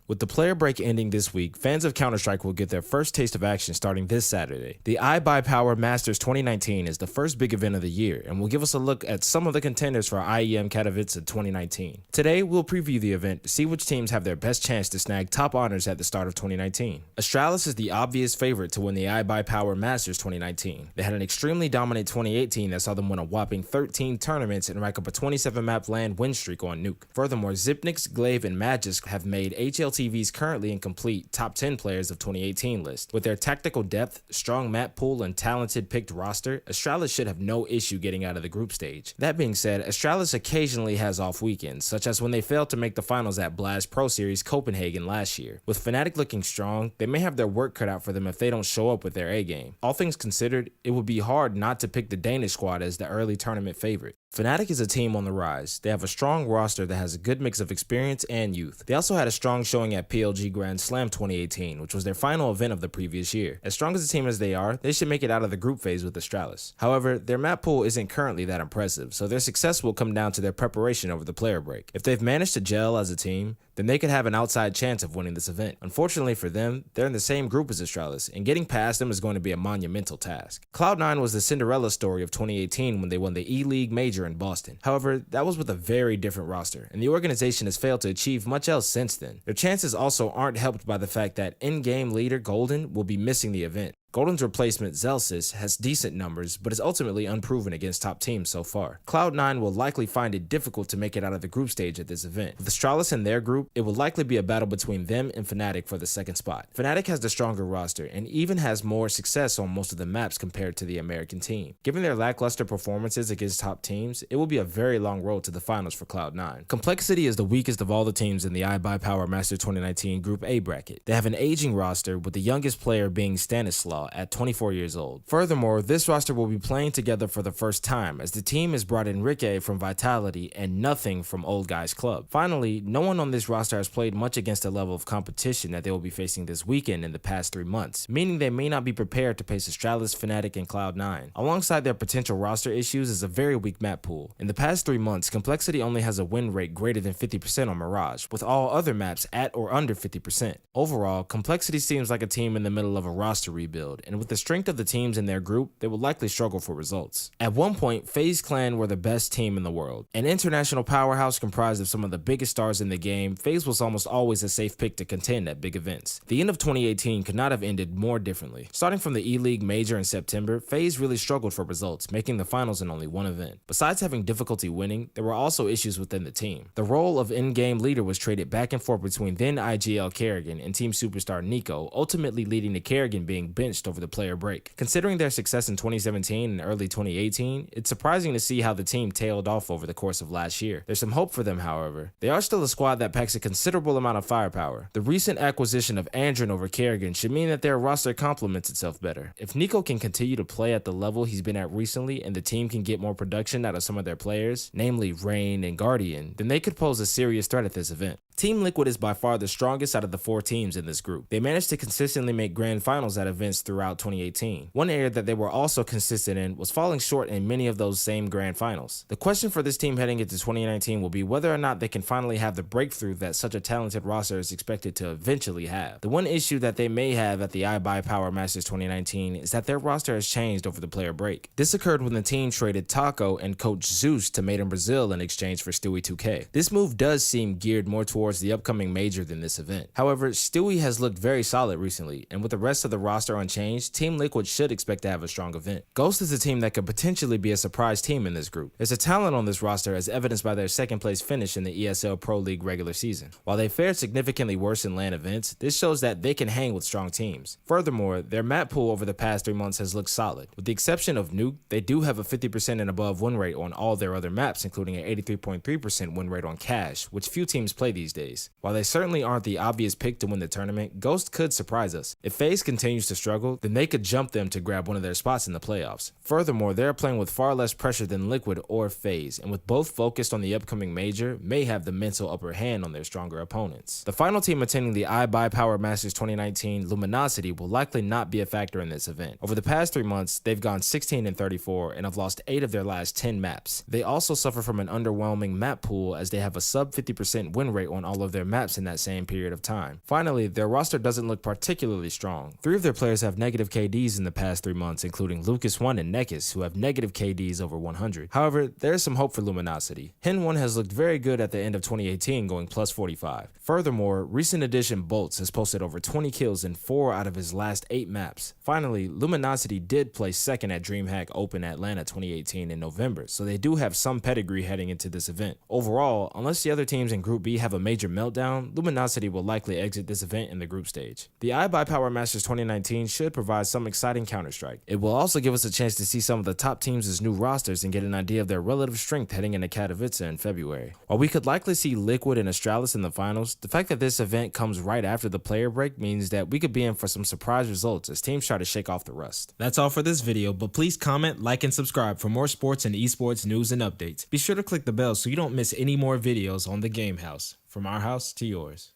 With the player break ending this week, fans of Counter-Strike will get their first taste of action starting this Saturday. The iBUYPOWER Masters 2019 is the first big event of the year and will give us a look at some of the contenders for IEM Katowice 2019. Today, we'll preview the event to see which teams have their best chance to snag top honors at the start of 2019. Astralis is the obvious favorite to win the iBUYPOWER Masters 2019. They had an extremely dominant 2018 that saw them win a whopping 13 tournaments and rack up a 27-map land win streak on Nuke. Furthermore, Xyp9x, Glaive, and Magisk have made HLTV's currently incomplete top 10 players of 2018 list. With their tactical depth, strong map pool, and talented picked roster, Astralis should have no issue getting out of the group stage. That being said, Astralis occasionally has off weekends, such as when they failed to make the finals at Blast Pro Series Copenhagen last year. With Fnatic looking strong, they may have their work cut out for them if they don't show up with their A game. All things considered, it would be hard not to pick the Danish squad as the early tournament favorite. Fnatic is a team on the rise. They have a strong roster that has a good mix of experience and youth. They also had a strong showing at PLG Grand Slam 2018, which was their final event of the previous year. As strong as a team as they are, they should make it out of the group phase with Astralis. However, their map pool isn't currently that impressive, so their success will come down to their preparation over the player break. If they've managed to gel as a team, then they could have an outside chance of winning this event. Unfortunately for them, they're in the same group as Astralis, and getting past them is going to be a monumental task. Cloud9 was the Cinderella story of 2018 when they won the E-League Major in Boston. However, that was with a very different roster, and the organization has failed to achieve much else since then. Their chances also aren't helped by the fact that in-game leader Golden will be missing the event. Golden's replacement, Zelsis, has decent numbers, but is ultimately unproven against top teams so far. Cloud9 will likely find it difficult to make it out of the group stage at this event. With Astralis in their group, it will likely be a battle between them and Fnatic for the second spot. Fnatic has the stronger roster, and even has more success on most of the maps compared to the American team. Given their lackluster performances against top teams, it will be a very long road to the finals for Cloud9. Complexity is the weakest of all the teams in the iBUYPOWER Masters 2019 Group A bracket. They have an aging roster, with the youngest player being Stanislaw at 24 years old. Furthermore, this roster will be playing together for the first time, as the team has brought in Ricky from Vitality and nothing from Old Guys Club. Finally, no one on this roster has played much against the level of competition that they will be facing this weekend in the past 3 months, meaning they may not be prepared to face Astralis, Fnatic, and Cloud9. Alongside their potential roster issues is a very weak map pool. In the past 3 months, Complexity only has a win rate greater than 50% on Mirage, with all other maps at or under 50%. Overall, Complexity seems like a team in the middle of a roster rebuild, and with the strength of the teams in their group, they will likely struggle for results. At one point, FaZe Clan were the best team in the world. An international powerhouse comprised of some of the biggest stars in the game, FaZe was almost always a safe pick to contend at big events. The end of 2018 could not have ended more differently. Starting from the E-League Major in September, FaZe really struggled for results, making the finals in only one event. Besides having difficulty winning, there were also issues within the team. The role of in-game leader was traded back and forth between then IGL Kerrigan and team superstar Nico, ultimately leading to Kerrigan being benched over the player break. Considering their success in 2017 and early 2018, it's surprising to see how the team tailed off over the course of last year. There's some hope for them, however. They are still a squad that packs a considerable amount of firepower. The recent acquisition of Andrin over Kerrigan should mean that their roster complements itself better. If Nico can continue to play at the level he's been at recently and the team can get more production out of some of their players, namely Rain and Guardian, then they could pose a serious threat at this event. Team Liquid is by far the strongest out of the 4 teams in this group. They managed to consistently make grand finals at events throughout 2018. One area that they were also consistent in was falling short in many of those same grand finals. The question for this team heading into 2019 will be whether or not they can finally have the breakthrough that such a talented roster is expected to eventually have. The one issue that they may have at the iBUYPOWER Masters 2019 is that their roster has changed over the player break. This occurred when the team traded Taco and coach Zeus to Made in Brazil in exchange for Stewie 2K. This move does seem geared more towards the upcoming major than this event. However, Stewie has looked very solid recently, and with the rest of the roster unchanged, Team Liquid should expect to have a strong event. Ghost is a team that could potentially be a surprise team in this group. There's a talent on this roster as evidenced by their second place finish in the ESL Pro League regular season. While they fared significantly worse in LAN events, this shows that they can hang with strong teams. Furthermore, their map pool over the past 3 months has looked solid. With the exception of Nuke, they do have a 50% and above win rate on all their other maps, including an 83.3% win rate on Cash, which few teams play these days. While they certainly aren't the obvious pick to win the tournament, Ghost could surprise us. If FaZe continues to struggle, then they could jump them to grab one of their spots in the playoffs. Furthermore, they're playing with far less pressure than Liquid or FaZe, and with both focused on the upcoming major, may have the mental upper hand on their stronger opponents. The final team attending the iBUYPOWER Masters 2019, Luminosity, will likely not be a factor in this event. Over the past 3 months, they've gone 16-34 and have lost 8 of their last 10 maps. They also suffer from an underwhelming map pool as they have a sub 50% win rate on all of their maps in that same period of time. Finally, their roster doesn't look particularly strong. 3 of their players have negative KDs in the past 3 months, including Lucas1 and Nekis, who have negative KDs over 100. However, there is some hope for Luminosity. Hen1 has looked very good at the end of 2018, going plus 45. Furthermore, recent addition Bolts has posted over 20 kills in 4 out of his last 8 maps. Finally, Luminosity did place second at DreamHack Open Atlanta 2018 in November, so they do have some pedigree heading into this event. Overall, unless the other teams in Group B have a major meltdown, Luminosity will likely exit this event in the group stage. The IBUYPOWER Masters 2019 should provide some exciting Counter-Strike. It will also give us a chance to see some of the top teams' new rosters and get an idea of their relative strength heading into Katowice in February. While we could likely see Liquid and Astralis in the finals, the fact that this event comes right after the player break means that we could be in for some surprise results as teams try to shake off the rust. That's all for this video, but please comment, like, and subscribe for more sports and esports news and updates. Be sure to click the bell so you don't miss any more videos on the Game House. From our house to yours.